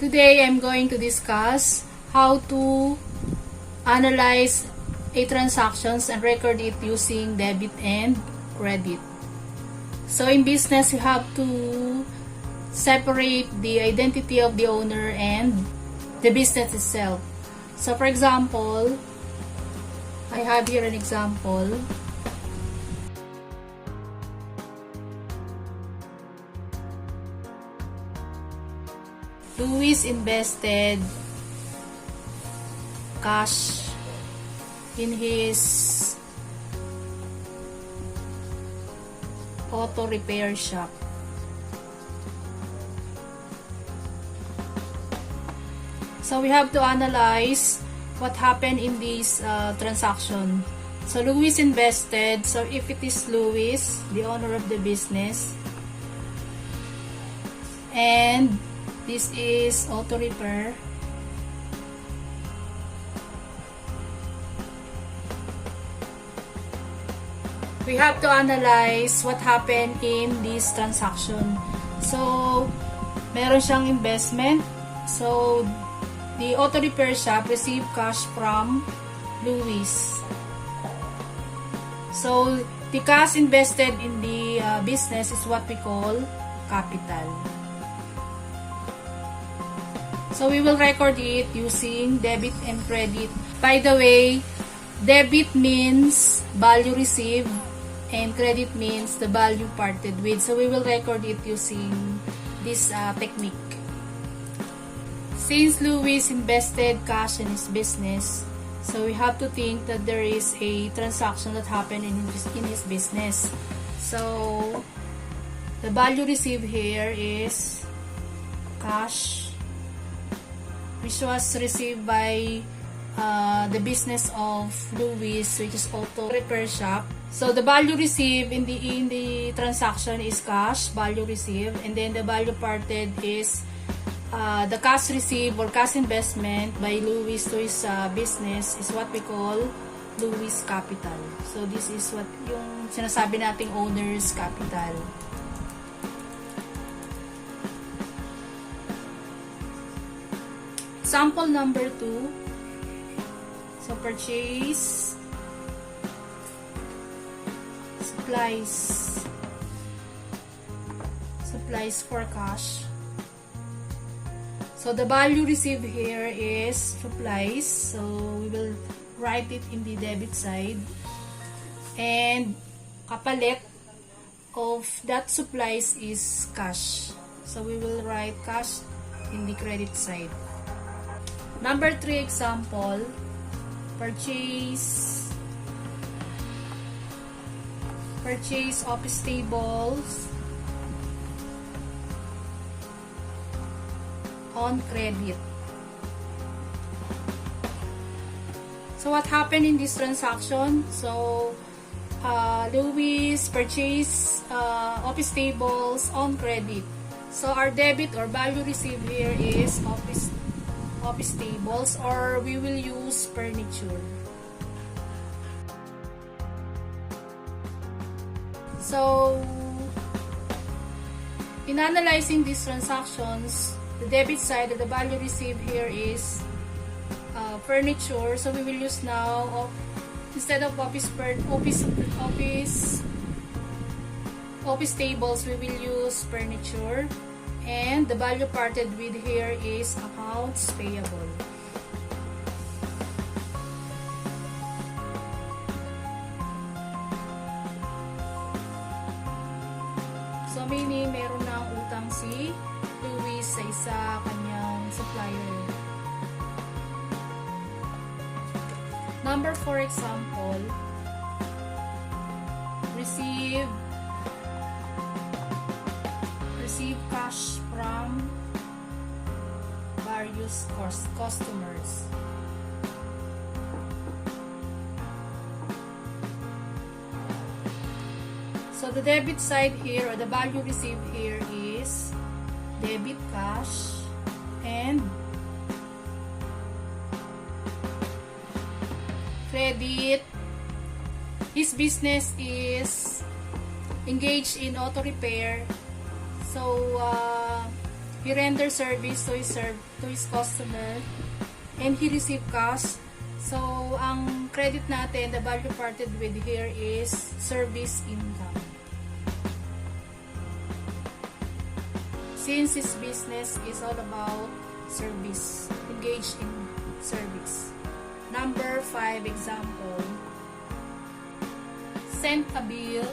Today, I'm going to discuss how to analyze a transactions and record it using debit and credit. So in business, you have to separate the identity of the owner and the business itself. So for example, I have here an example. Luis invested cash in his auto repair shop. So we have to analyze what happened in this transaction. So Luis invested. So if it is Luis, the owner of the business, and this is auto repair, we have to analyze what happened in this transaction. So meron siyang investment. So the auto repair shop received cash from Luis. So the cash invested in the business is what we call capital. So we will record it using debit and credit. By the way, debit means value received and credit means the value parted with. So we will record it using this technique. Since Luis invested cash in his business, so we have to think that there is a transaction that happened in his business. So the value received here is cash, which was received by the business of Luis, which is auto repair shop. So the value received in the transaction is cash, value received, and then the value parted is the cash received or cash investment by Luis to his business is what we call Luis capital. So this is what yung sinasabi nating owner's capital. Sample number 2. So purchase supplies for cash. So the value received here is supplies. So we will write it in the debit side. And kapalit of that supplies is cash. So we will write cash in the credit side. Number 3 example, purchase office tables on credit. So what happened in this transaction? So Luis purchased office tables on credit. So our debit or value received here is office tables, or we will use furniture. So in analyzing these transactions, the debit side of the value received here is furniture. So we will use now instead of office tables, we will use furniture. And the value parted with here is accounts payable. So meaning meron na ang utang si Luis sa isa kanyang supplier. Number 4 example, receive cash from various customers. So the debit side here, or the value received here, is debit cash, and credit, his business is engaged in auto repair. So he renders service to his customer, and he received cash. So, ang credit natin, the value parted with here is service income. Since his business is all about service, engaged in service. Number 5 example. Sent a bill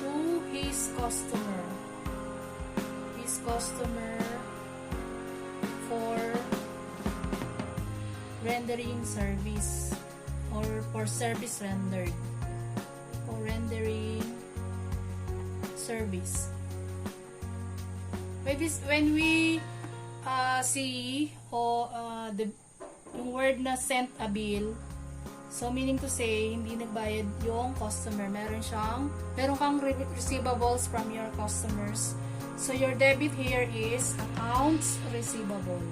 to his customer. His customer for rendering service or for service rendered. For rendering service. When we see yung word na sent a bill, so meaning to say, hindi nagbayad yung customer. Meron kang receivables from your customers. So your debit here is accounts receivable.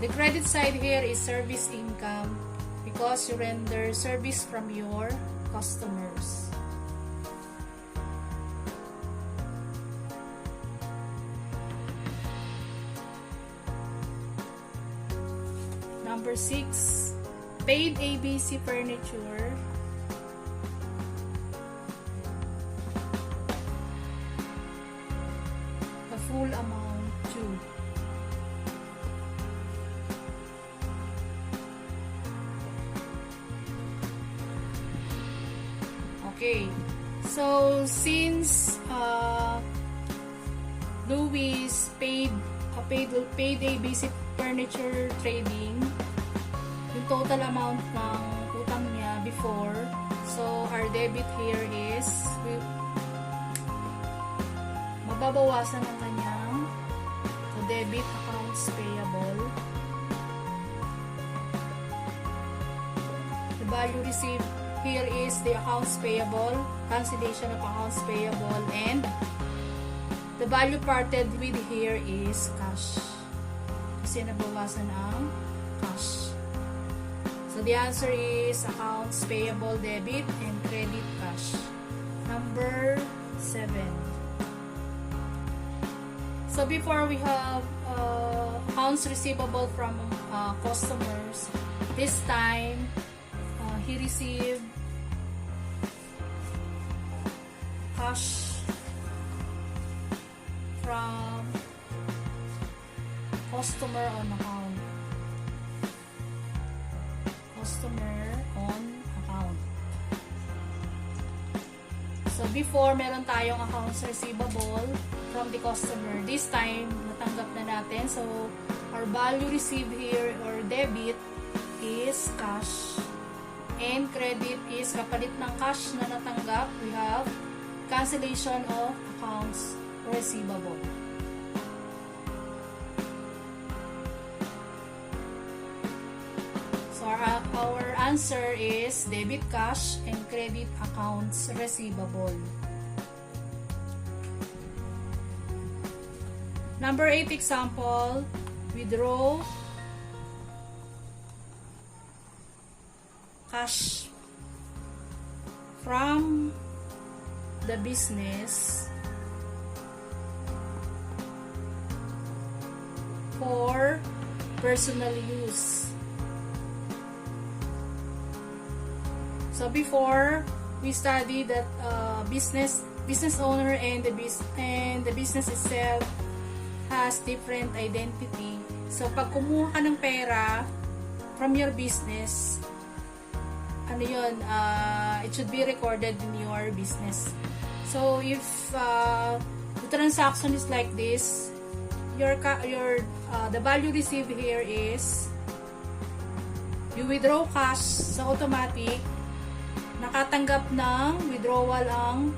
The credit side here is service income because you render service from your customers. Number 6, paid ABC Furniture the full amount due. Okay, so since Louis paid ABC Furniture Trading yung total amount ng utang niya before, so our debit here is mababawasan ng kanyang debit accounts payable. The value received here is the accounts payable, cancellation of accounts payable, and the value parted with here is cash. Kasi nabawasan ang cash. So the answer is accounts payable debit and credit cash. Number 7. So before we have accounts receivable from customers, this time he received cash from customer on account. Customer on account. So before, meron tayong accounts receivable from the customer. This time, natanggap na natin. So our value received here or debit is cash. And credit is kapalit ng cash na natanggap. We have cancellation of accounts receivable. So our answer is debit cash and credit accounts receivable. Number 8 example, withdraw cash from the business for personal use. So before, we studied that business owner and the business itself has different identity. So pag kumuha ka ng pera from your business, it should be recorded in your business. So if the transaction is like this, the value received here is you withdraw cash sa automatic, nakatanggap ng withdrawal ang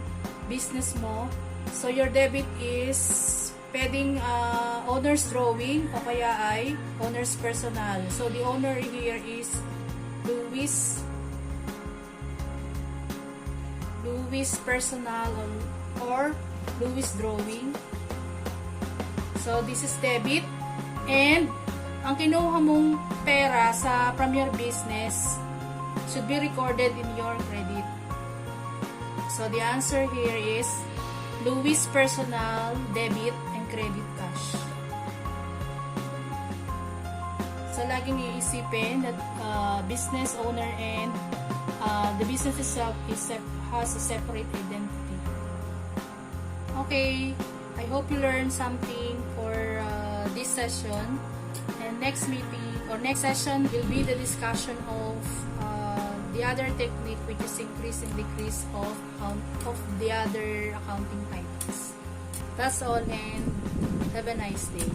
business mo. So your debit is pwedeng owner's drawing o kaya ay owner's personal. So the owner here is Louis personal or Louis drawing. So this is debit, and ang kinuha mong pera from your business should be recorded in your credit. So the answer here is Louis personal debit and credit cash. So laging iisipin that business owner and the business itself has a separate identity. Okay, I hope you learned something for this session. And next meeting or next session will be the discussion of the other technique, which is increase and decrease of the other accounting titles. That's all, and have a nice day.